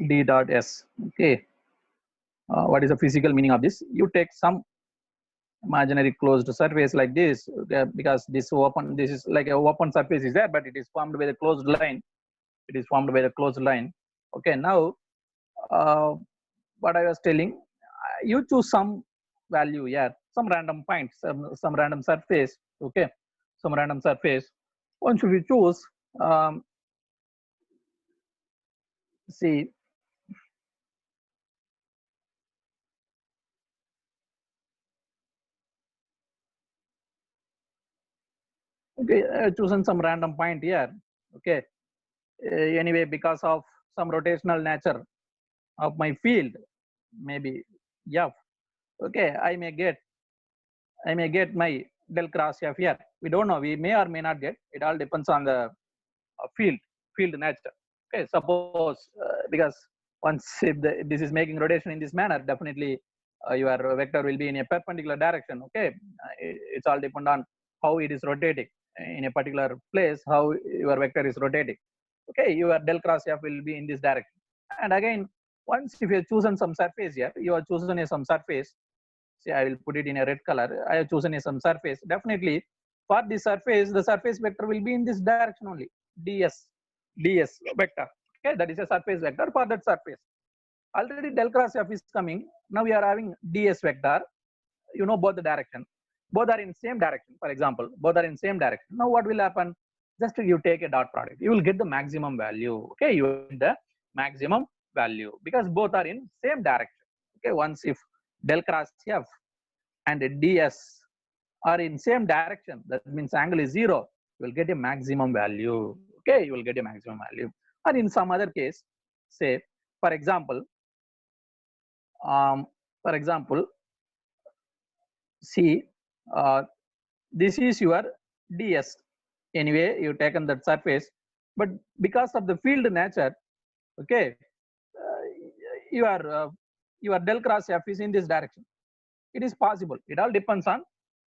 d dot s. Okay, what is the physical meaning of this? You take some imaginary closed surface like this, okay, because this is like a open surface is there, but it is formed by the closed line. It is formed by the closed line. Okay, now what I was telling, you choose some value here, some random point, some random surface. Okay, some random surface. Once we choose, see, okay, choosing some random point here. Okay, anyway, because of some rotational nature of my field, maybe f. Okay, I may get my del cross f here. We don't know. We may or may not get. It all depends on the field nature. Okay, suppose because once if this is making rotation in this manner, definitely your vector will be in a perpendicular direction. Okay, it's all depend on how it is rotating in a particular place, how your vector is rotating. Okay, your del cross f will be in this direction. And again, once if you have chosen some surface here, you have chosen some surface. See, I will put it in a red color. I have chosen some surface. Definitely, for the surface vector will be in this direction only. ds vector. Okay, that is a surface vector for that surface. Already del cross f is coming. Now we are having ds vector. You know both the direction. Both are in same direction. For example, both are in same direction. Now what will happen? Just you take a dot product. You will get the maximum value. Okay, you will get the maximum value because both are in same direction. Okay, once if del cross f and ds are in same direction, that means angle is 0, you will get a maximum value. Okay, you will get a maximum value. Or in some other case, say for example, um, for example, see, this is your ds. Anyway, you've taken that surface, but because of the field nature, okay, uh, your your del cross f is in this direction. It is possible. It all depends on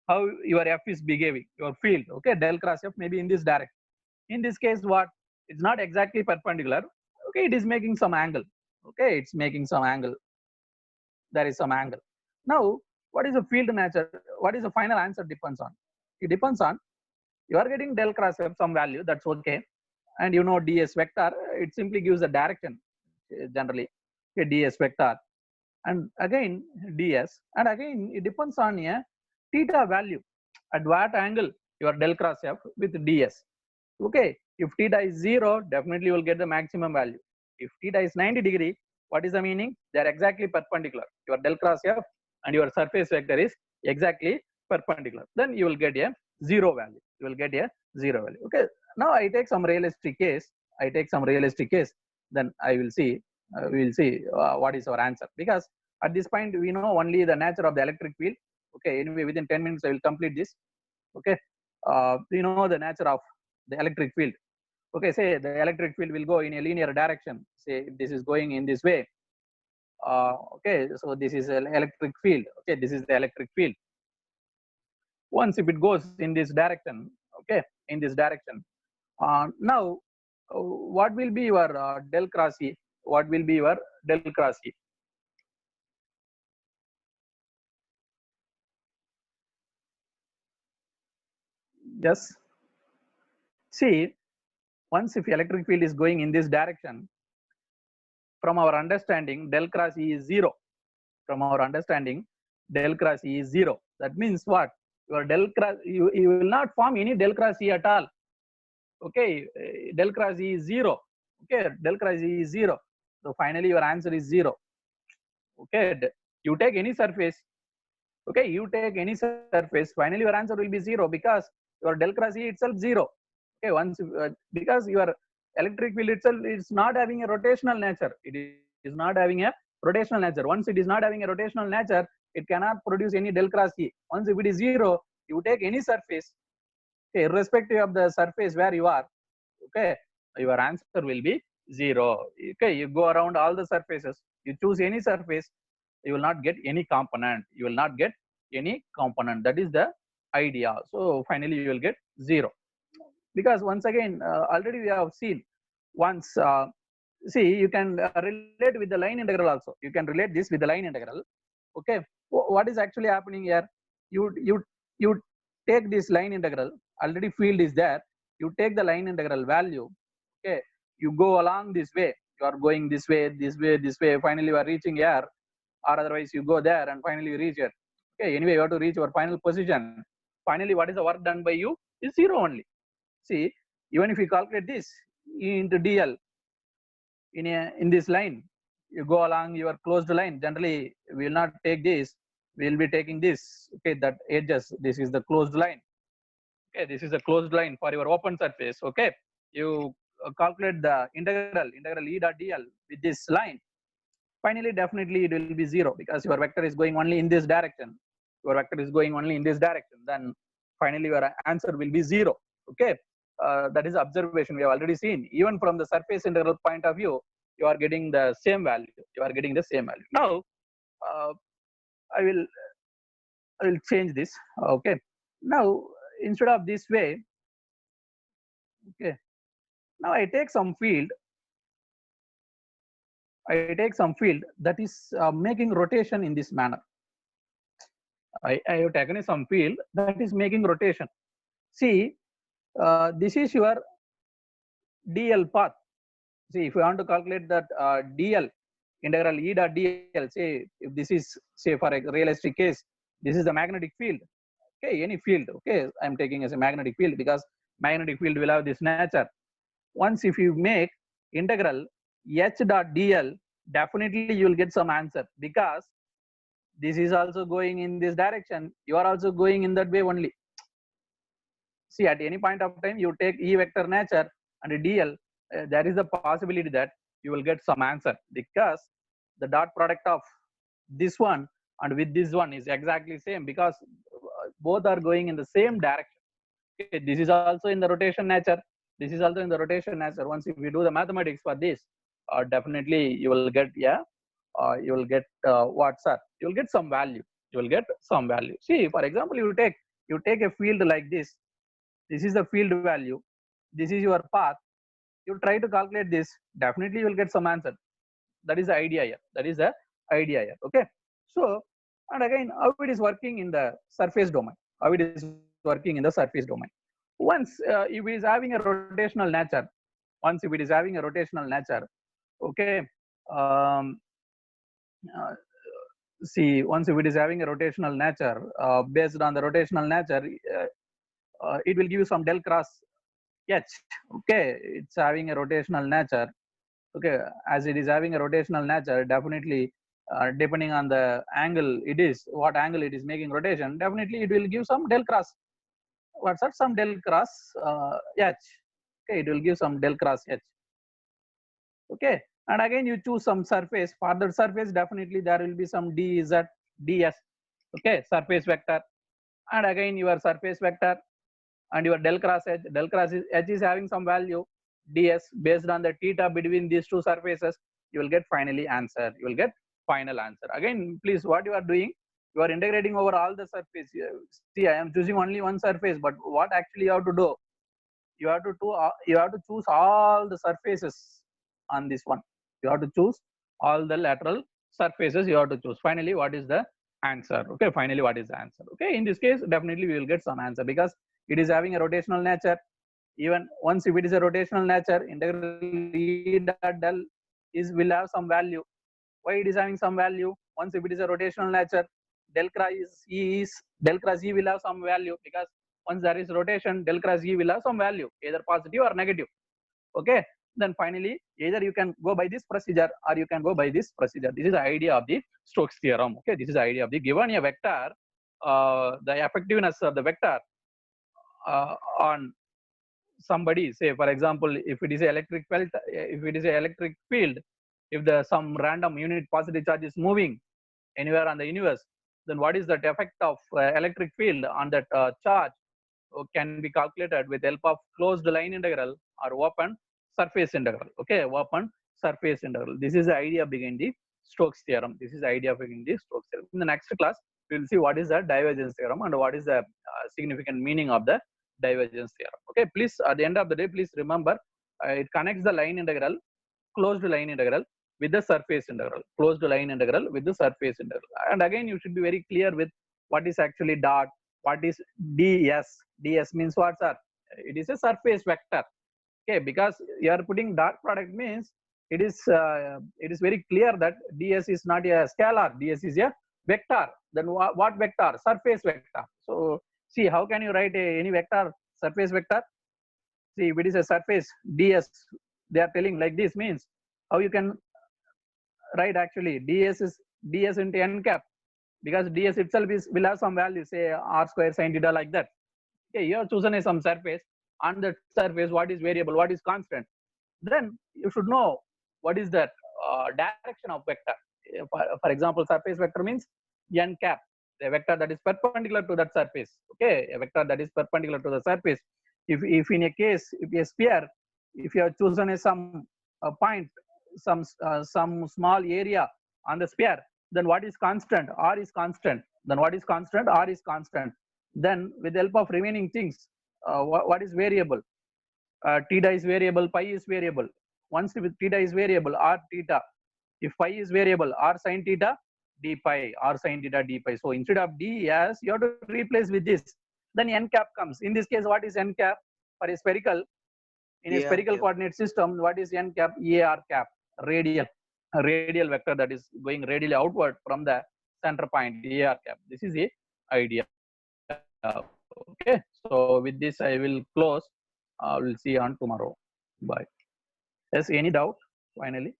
how your f is behaving, your field. Okay, del cross f may be in this direction. In this case, what? It's not exactly perpendicular. Okay, it is making some angle. Okay, it's making some angle. There is some angle. Now, what is the field nature? What is the final answer depends on? It depends on you are getting del cross f some value. That's okay, and you know ds vector. It simply gives a direction generally. A ds vector, and again ds, and again it depends on a theta value. At what angle your del cross f with ds. Okay, if theta is 0, definitely you will get the maximum value. If theta is 90°, what is the meaning? They are exactly perpendicular. Your del cross f and your surface vector is exactly perpendicular. Then you will get a 0 value. You will get a 0 value. Okay, now I take some realistic case. Then I will see. We will see what is our answer, because at this point we know only the nature of the electric field. Okay, anyway, within 10 minutes I will complete this. Okay, we know the nature of the electric field. Okay, say the electric field will go in a linear direction. Say if this is going in this way. Okay, so this is an electric field. Okay, this is the electric field. Once if it goes in this direction, okay, in this direction. Now, what will be your del cross E? What will be your del cross E? Yes. See, once if electric field is going in this direction, from our understanding, del cross E is 0. From our understanding, del cross E is 0. That means what? Your del cross, you will not form any del cross E at all. Okay, del cross E is 0. Okay, del cross E is 0. So finally your answer is 0. Okay, you take any surface. Okay, you take any surface, finally your answer will be 0, because your del cross E itself 0. Okay, once because your electric field itself is not having a rotational nature. It is not having a rotational nature. Once it is not having a rotational nature, it cannot produce any del cross E. Once if it is 0, you take any surface, okay, irrespective of the surface where you are, okay, your answer will be 0. Okay, you go around all the surfaces, you choose any surface, you will not get any component. You will not get any component. That is the idea. So finally you will get 0. Because once again, already we have seen once see, you can relate with the line integral also. You can relate this with the line integral. Okay, what is actually happening here? You take this line integral. Already field is there. You take the line integral value. Okay, you go along this way. You are going this way, this way, this way. Finally, you are reaching here, or otherwise you go there and finally you reach here. Okay, anyway, you have to reach your final position. Finally, what is the work done by you is zero only. See, even if you calculate this into dl in this line, you go along your closed line. Generally, we will not take this. We will be taking this. Okay, that edges. This is the closed line. Okay, this is a closed line for your open surface. Okay, you calculate the integral e dot dl with this line. Finally, definitely it will be zero because your vector is going only in this direction. Your vector is going only in this direction. Then finally your answer will be zero. Okay, that is observation we have already seen. Even from the surface integral point of view, you are getting the same value. You are getting the same value. Now, uh, I will change this. Okay. Now, instead of this way, okay. Now I take some field. I take some field that is making rotation in this manner. I have taken some field that is making rotation. See, this is your dl path. See, if you want to calculate that dl integral e dot dl, say if this is, say for a realistic case, this is the magnetic field. Okay, any field. Okay, I'm taking as a magnetic field because magnetic field will have this nature. Once if you make integral h dot dl, definitely you will get some answer because this is also going in this direction. You are also going in that way only. See, at any point of time, you take E vector nature and dl, there is a possibility that you will get some answer because the dot product of this one and with this one is exactly same because both are going in the same direction. Okay, this is also in the rotation nature. This is also in the rotation nature. Once if we do the mathematics for this, definitely you will get, yeah, you will get what, sir? You will get some value. You will get some value. See, for example, you take a field like this. This is the field value. This is your path. You try to calculate this. Definitely, you will get some answer. That is the idea here. That is the idea here. Okay. So, and again, how it is working in the surface domain. How it is working in the surface domain. Once if it is having a rotational nature, once if it is having a rotational nature, okay. Uh, See, once if it is having a rotational nature, based on the rotational nature, it will give you some del cross H. Okay, it's having a rotational nature. Okay, as it is having a rotational nature, definitely depending on the angle it is, what angle it is making rotation, definitely it will give some del cross. What's that? Some del cross H. Okay, it will give some del cross H. Okay, and again you choose some surface. For that surface, definitely there will be some dz, ds. Okay, surface vector, and again your surface vector and your del cross h. Del cross h is having some value ds based on the theta between these two surfaces. You will get finally answer. You will get final answer. Again, please, what you are doing, you are integrating over all the surface. See, I am choosing only one surface, but what actually you have to do? You have to choose all the surfaces on this one. You have to choose all the lateral surfaces. You have to choose. Finally, what is the answer? Okay, finally, what is the answer? Okay, in this case, definitely we will get some answer because it is having a rotational nature. Even once if it is a rotational nature, integral E dot del is will have some value. Why it is having some value? Once if it is a rotational nature, del cross E will have some value because once there is rotation, del cross E will have some value, either positive or negative. Okay, then finally either you can go by this procedure or you can go by this procedure. This is the idea of the Stokes theorem. Okay, this is the idea of the given a vector, the effectiveness of the vector on somebody. Say for example, if it is an electric field, if the some random unit positive charge is moving anywhere on the universe, then what is that effect of electric field on that charge can be calculated with help of closed line integral or open surface integral. Okay, open surface integral. This is the idea behind the Stokes theorem. This is the idea behind the Stokes theorem. In the next class, we will see what is the divergence theorem and what is the significant meaning of the divergence theorem. Okay, please, at the end of the day, please remember it connects the line integral closed line integral with the surface integral, closed line integral with the surface integral. And again, you should be very clear with what is actually dot, what is ds. Ds means what, sir? It is a surface vector. Okay, because you are putting dot product means it is very clear that ds is not a scalar, ds is a vector. Then what vector? Surface vector. So see, how can you write any vector surface vector? See, if it is a surface ds, they are telling like this means how you can write actually ds is ds into n cap, because ds itself is will have some value, say r square sin theta, like that. Okay, you have chosen some surface. On that surface, what is variable, what is constant? Then you should know what is that direction of vector. For example, surface vector means n cap, a vector that is perpendicular to that surface. Okay, a vector that is perpendicular to the surface. If in a case, if a sphere, if you have chosen some point, some small area on the sphere, then what is constant? R is constant. Then what is constant? R is constant. Then with the help of remaining things, what is variable? Theta is variable, pi is variable. Once with theta is variable, r theta. If pi is variable, r sin theta d pi, r sin theta d pi. So instead of d, as you have to replace with this. Then n cap comes. In this case, what is n cap? For a spherical, in a spherical coordinate system, what is n cap? ar cap, radial, a radial vector that is going radially outward from the center point, ar cap. This is the idea. Okay, so with this I will close. We'll see you on tomorrow. Bye. Yes, any doubt finally?